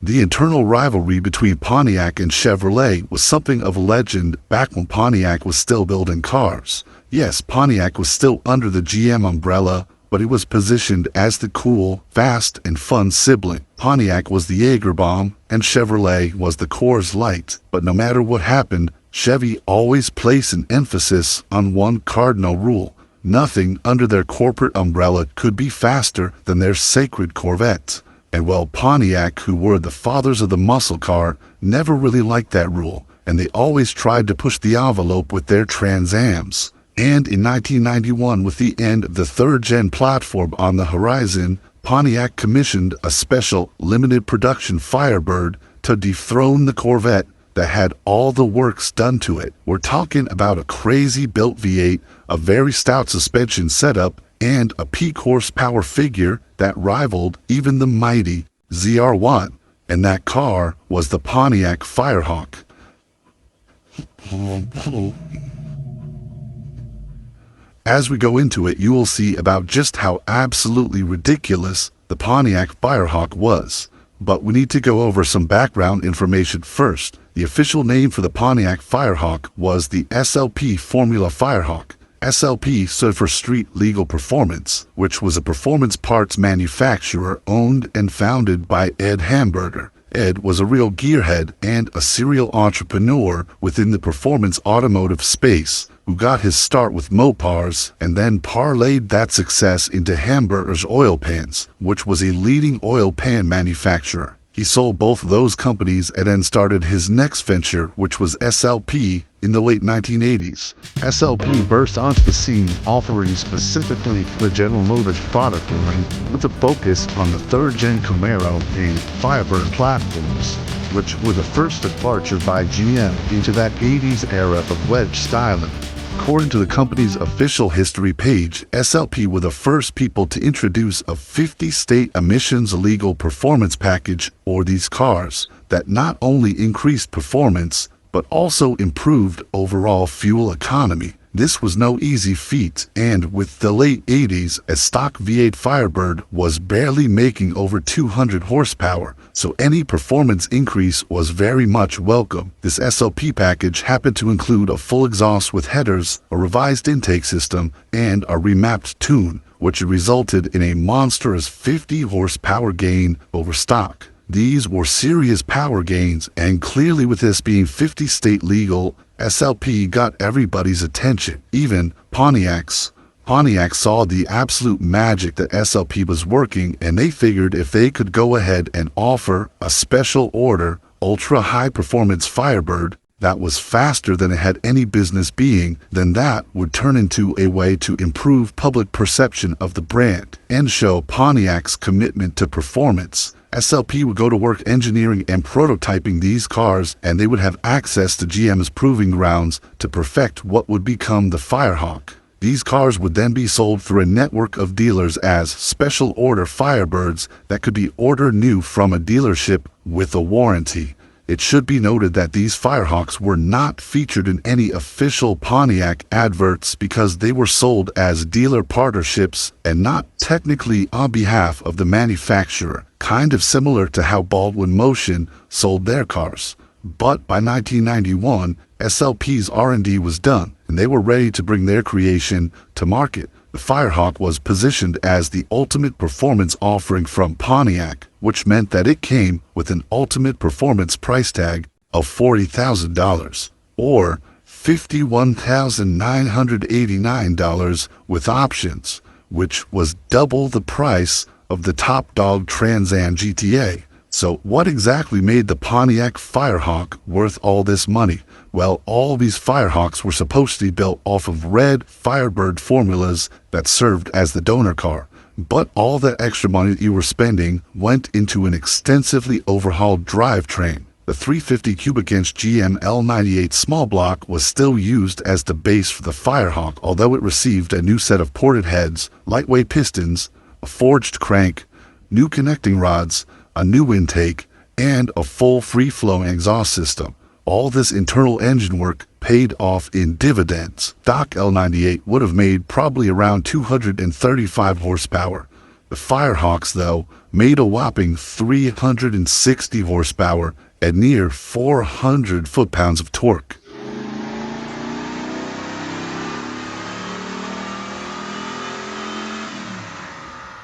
The internal rivalry between Pontiac and Chevrolet was something of a legend back when Pontiac was still building cars. Yes, Pontiac was still under the GM umbrella, but it was positioned as the cool, fast, and fun sibling. Pontiac was the Jaeger bomb, and Chevrolet was the Coors Light. But no matter what happened, Chevy always placed an emphasis on one cardinal rule. Nothing under their corporate umbrella could be faster than their sacred Corvette. And well, Pontiac, who were the fathers of the muscle car, never really liked that rule, and they always tried to push the envelope with their Trans Ams. And in 1991, with the end of the third-gen platform on the horizon, Pontiac commissioned a special limited production Firebird to dethrone the Corvette that had all the works done to it. We're talking about a crazy built V8, a very stout suspension setup, and a peak horsepower figure that rivaled even the mighty ZR1. And that car was the Pontiac Firehawk. As we go into it, you will see about just how absolutely ridiculous the Pontiac Firehawk was. But we need to go over some background information first. The official name for the Pontiac Firehawk was the SLP Formula Firehawk. SLP stood for Street Legal Performance, which was a performance parts manufacturer owned and founded by Ed Hamburger. Ed was a real gearhead and a serial entrepreneur within the performance automotive space, who got his start with Mopars and then parlayed that success into Hamburger's oil pans, which was a leading oil pan manufacturer. He sold both of those companies and then started his next venture, which was SLP, in the late 1980s. SLP burst onto the scene offering specifically the General Motors product line with a focus on the third-gen Camaro and Firebird platforms, which were the first departure by GM into that 80s era of wedge styling. According to the company's official history page, SLP were the first people to introduce a 50-state emissions legal performance package for these cars that not only increased performance, but also improved overall fuel economy. This was no easy feat, and with the late 80s, a stock V8 Firebird was barely making over 200 horsepower, so any performance increase was very much welcome. This SLP package happened to include a full exhaust with headers, a revised intake system, and a remapped tune, which resulted in a monstrous 50 horsepower gain over stock. These were serious power gains, and clearly with this being 50 state legal, SLP got everybody's attention, even Pontiac's. Pontiac saw the absolute magic that SLP was working, and they figured if they could go ahead and offer a special order, ultra-high performance Firebird that was faster than it had any business being, then that would turn into a way to improve public perception of the brand and show Pontiac's commitment to performance. SLP would go to work engineering and prototyping these cars, and they would have access to GM's proving grounds to perfect what would become the Firehawk. These cars would then be sold through a network of dealers as special order Firebirds that could be ordered new from a dealership with a warranty. It should be noted that these Firehawks were not featured in any official Pontiac adverts because they were sold as dealer partnerships and not technically on behalf of the manufacturer, kind of similar to how Baldwin Motion sold their cars. But by 1991, SLP's R&D was done, and they were ready to bring their creation to market. The Firehawk was positioned as the ultimate performance offering from Pontiac, which meant that it came with an ultimate performance price tag of $40,000, or $51,989 with options, which was double the price of the top dog Trans Am GTA. So what exactly made the Pontiac Firehawk worth all this money? Well, all these Firehawks were supposed to be built off of red Firebird formulas that served as the donor car. But all that extra money that you were spending went into an extensively overhauled drivetrain. The 350 cubic inch GM L98 small block was still used as the base for the Firehawk, although it received a new set of ported heads, lightweight pistons, a forged crank, new connecting rods, a new intake, and a full free-flowing exhaust system. All this internal engine work paid off in dividends. Stock L98 would have made probably around 235 horsepower. The Firehawks, though, made a whopping 360 horsepower and near 400 foot-pounds of torque.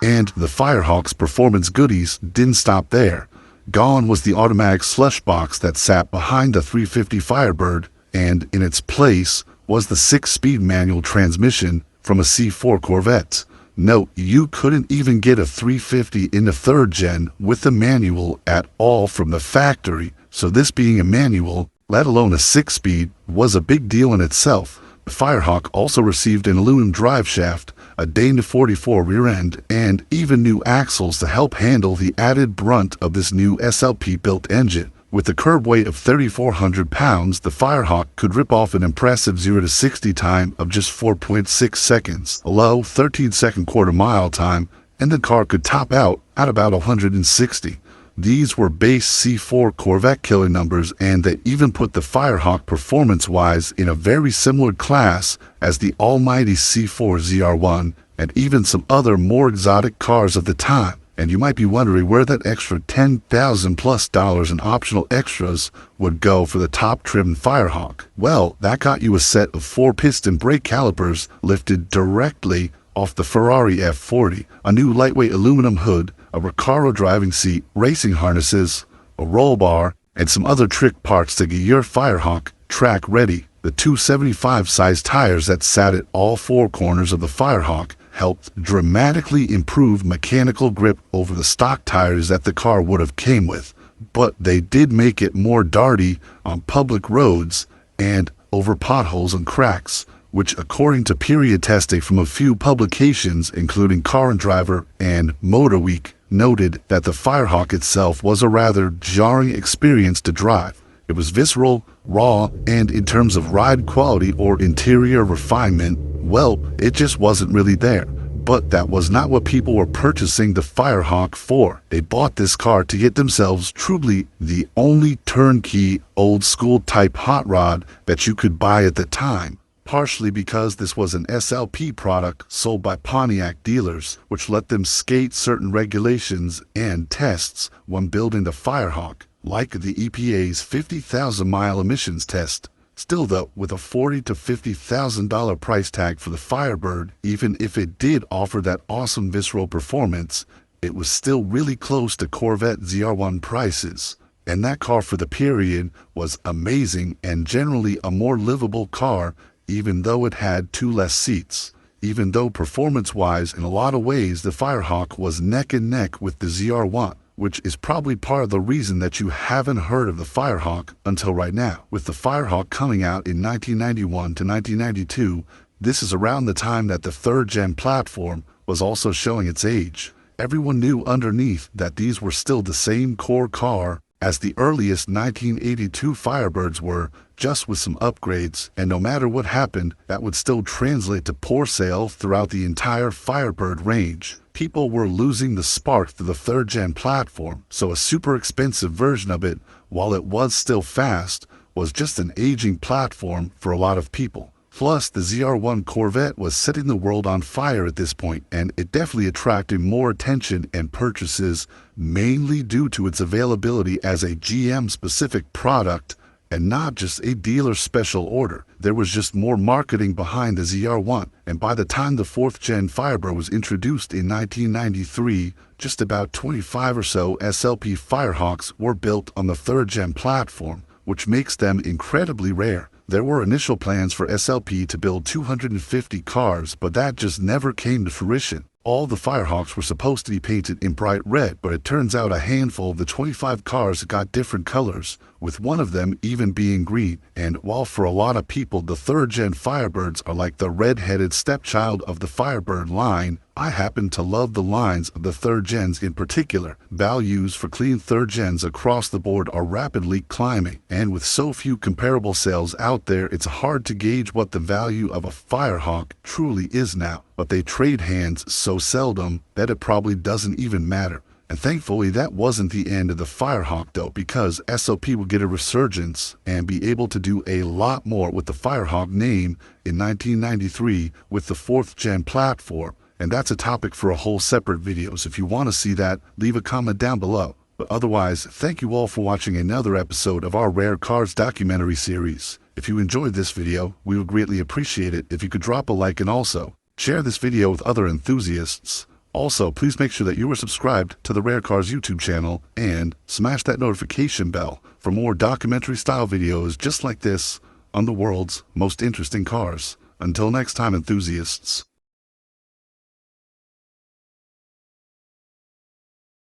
And the Firehawks' performance goodies didn't stop there. Gone was the automatic slush box that sat behind the 350 Firebird, and in its place was the 6-speed manual transmission from a C4 Corvette. Note, you couldn't even get a 350 in the 3rd gen with the manual at all from the factory, so this being a manual, let alone a 6-speed, was a big deal in itself. The Firehawk also received an aluminum drive shaft, a Dana 44 rear end, and even new axles to help handle the added brunt of this new SLP-built engine. With a curb weight of 3,400 pounds, the Firehawk could rip off an impressive 0 to 60 time of just 4.6 seconds, a low 13-second quarter-mile time, and the car could top out at about 160. These were base C4 Corvette killer numbers, and they even put the Firehawk performance-wise in a very similar class as the almighty C4 ZR1 and even some other more exotic cars of the time. And you might be wondering where that extra $10,000+ in optional extras would go for the top-trimmed Firehawk. Well, that got you a set of 4-piston brake calipers lifted directly off the Ferrari F40, a new lightweight aluminum hood, a Recaro driving seat, racing harnesses, a roll bar, and some other trick parts to get your Firehawk track ready. The 275 size tires that sat at all 4 corners of the Firehawk helped dramatically improve mechanical grip over the stock tires that the car would have came with, but they did make it more darty on public roads and over potholes and cracks, which according to period testing from a few publications including Car and Driver and Motor Week noted that the Firehawk itself was a rather jarring experience to drive. It was visceral, raw, and in terms of ride quality or interior refinement, well, it just wasn't really there. But that was not what people were purchasing the Firehawk for. They bought this car to get themselves truly the only turnkey old-school type hot rod that you could buy at the time. Partially because this was an SLP product sold by Pontiac dealers, which let them skate certain regulations and tests when building the Firehawk, like the EPA's 50,000-mile emissions test. Still though, with a $40,000 to $50,000 price tag for the Firebird, even if it did offer that awesome visceral performance, it was still really close to Corvette ZR1 prices. And that car for the period was amazing and generally a more livable car, even though it had 2 less seats. Even though performance-wise, in a lot of ways, the Firehawk was neck and neck with the ZR1, which is probably part of the reason that you haven't heard of the Firehawk until right now. With the Firehawk coming out in 1991 to 1992, this is around the time that the 3rd gen platform was also showing its age. Everyone knew underneath that these were still the same core car as the earliest 1982 Firebirds were, just with some upgrades, and no matter what happened, that would still translate to poor sale throughout the entire Firebird range. People were losing the spark to the 3rd gen platform, so a super expensive version of it, while it was still fast, was just an aging platform for a lot of people. Plus, the ZR1 Corvette was setting the world on fire at this point, and it definitely attracted more attention and purchases, mainly due to its availability as a GM-specific product and not just a dealer special order. There was just more marketing behind the ZR1, and by the time the 4th gen Firebird was introduced in 1993, just about 25 or so SLP Firehawks were built on the 3rd gen platform, which makes them incredibly rare. There were initial plans for SLP to build 250 cars, but that just never came to fruition. All the Firehawks were supposed to be painted in bright red, but it turns out a handful of the 25 cars got different colors, with one of them even being green. And while for a lot of people the 3rd gen Firebirds are like the red-headed stepchild of the Firebird line, I happen to love the lines of the 3rd gens in particular. Values for clean 3rd gens across the board are rapidly climbing, and with so few comparable sales out there, it's hard to gauge what the value of a Firehawk truly is now. But they trade hands so seldom that it probably doesn't even matter. And thankfully that wasn't the end of the Firehawk though, because SLP would get a resurgence and be able to do a lot more with the Firehawk name in 1993 with the 4th gen platform. And that's a topic for a whole separate video, so if you want to see that, leave a comment down below. But otherwise, thank you all for watching another episode of our Rare Cars documentary series. If you enjoyed this video, we would greatly appreciate it if you could drop a like and also share this video with other enthusiasts. Also, please make sure that you are subscribed to the Rare Cars YouTube channel and smash that notification bell for more documentary-style videos just like this on the world's most interesting cars. Until next time, enthusiasts.